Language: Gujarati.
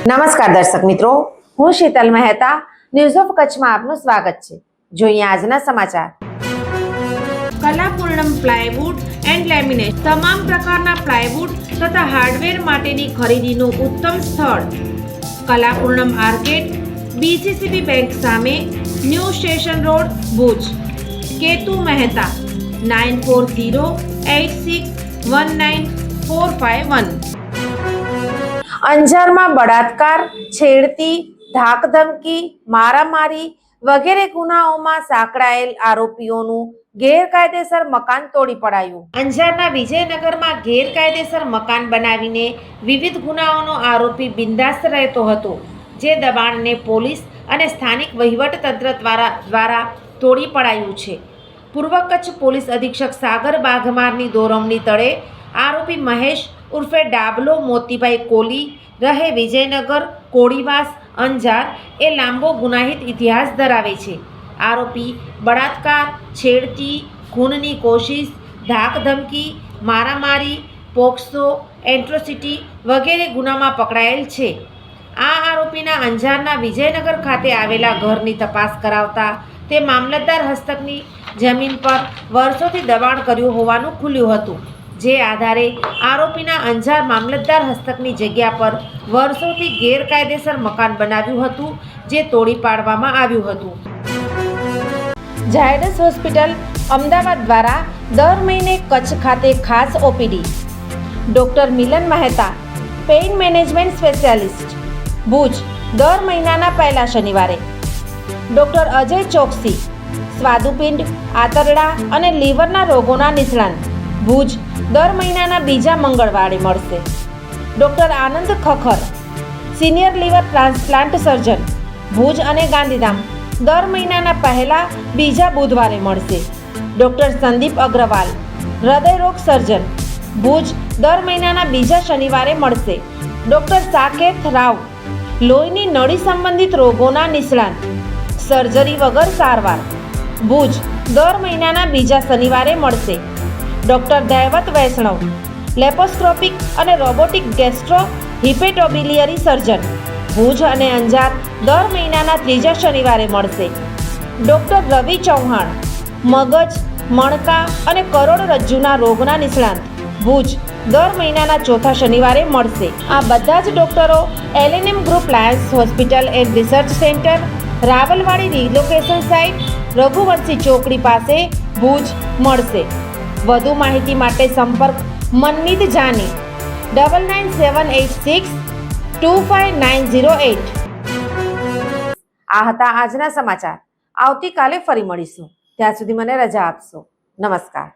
નમસ્કાર દર્શક મિત્રો, હું શીતલ મહેતા. ન્યૂઝ ઓફ કચ્છમાં આપનું સ્વાગત છે. જોઈએ આજના સમાચાર. કલાપૂર્ણમ પ્લાયવુડ એન્ડ લેમિનેટ તમામ પ્રકારના પ્લાયવુડ તથા હાર્ડવેર માટેની ખરીદીનું ઉત્તમ સ્થળ. કલાપૂર્ણમ આર્કેડ, બીસીસીબી બેંક સામે, new station road, Bhuj. Ketu Mehta 9408619451. અંજારમાં બળાત્કાર, છેડતી, ધાકધમકી, મારામારી વગેરે ગુનાઓમાં સાંકળાયેલ આરોપીઓનું ગેરકાયદેસર મકાન તોડી પડાયું. અંજારના વિજયનગરમાં ગેરકાયદેસર મકાન બનાવીને વિવિધ ગુનાઓનો આરોપી બિંદાસ્ત રહેતો હતો, જે દબાણને પોલીસ અને સ્થાનિક વહીવટતંત્ર દ્વારા તોડી પડાયું છે. પૂર્વ કચ્છ પોલીસ અધિક્ષક સાગર બાઘમારની દોરવણી તળે આરોપી મહેશ ઉર્ફે ડાબલો મોતીભાઈ કોલી રહે વિજયનગર કોળીવાસ અંજાર એ લાંબો ગુનાહિત ઇતિહાસ ધરાવે છે. આરોપી બળાત્કાર, છેડતી, ખૂનની કોશિશ, ધાકધમકી, મારામારી, પોક્સો, એટ્રોસિટી વગેરે ગુનામાં પકડાયેલ છે. આ આરોપીના અંજારના વિજયનગર ખાતે આવેલા ઘરની તપાસ કરાવતા તે મામલતદાર હસ્તકની જમીન પર વર્ષોથી દબાણ કર્યું હોવાનું ખુલ્યું હતું, જે આધારે આરોપીના અંજાર મામલતદાર હસ્તકની જગ્યા પર વર્ષોથી ગેરકાયદેસર મકાન બનાવ્યું હતું, જે તોડી પાડવામાં આવ્યું હતું. ઝાયડસ હોસ્પિટલ અમદાવાદ દ્વારા દર મહિને કચ્છ ખાતે ખાસ OPD. Doctor Milan Mehta, pain management specialist, Bhuj, દર મહિનાના પહેલા શનિવારે. ડૉક્ટર અજય ચોકસી, સ્વાદુપિંડ, આંતરડા અને લીવરના રોગોના નિષ્ણાંત, ભુજ, દર મહિનાના બીજા મંગળવારે મળશે. Doctor Anand Khakhar, senior liver transplant surgeon, Bhuj અને ગાંધીધામ, દર મહિનાના પહેલા બીજા બુધવારે મળશે. ડૉક્ટર સંદીપ અગ્રવાલ, હૃદયરોગ સર્જન, ભુજ, દર મહિનાના બીજા શનિવારે મળશે. ડૉક્ટર સાકેત રાવ, લોહીની નળી સંબંધિત રોગોના નિષ્ણાંત, સર્જરી વગર સારવાર, ભુજ, દર મહિનાના બીજા શનિવારે મળશે. ડૉક્ટર દૈવત વૈષ્ણવ, લેપોસ્કોપિક અને રોબોટિક ગેસ્ટ્રો હિપેટોબિલિયરી સર્જન, ભુજ અને અંજાર, દર મહિનાના ત્રીજા શનિવારે મળશે. ડૉક્ટર રવિ ચૌહાણ, મગજ, મણકા અને કરોડરજ્જુના રોગના નિષ્ણાંત, ભુજ, દર મહિનાના ચોથા શનિવારે મળશે. આ બધા જ ડૉક્ટરો LNM group Lions hospital and research centre, Rawalwadi relocation site, Raghuvanshi ચોકડી પાસે, ભુજ મળશે. વધુ માહિતી માટે સંપર્ક મનમીત જાની 9978625908. આ હતા આજના સમાચાર. આવતીકાલે ફરી મળીશું. ત્યાં સુધી મને રજા આપશો. નમસ્કાર.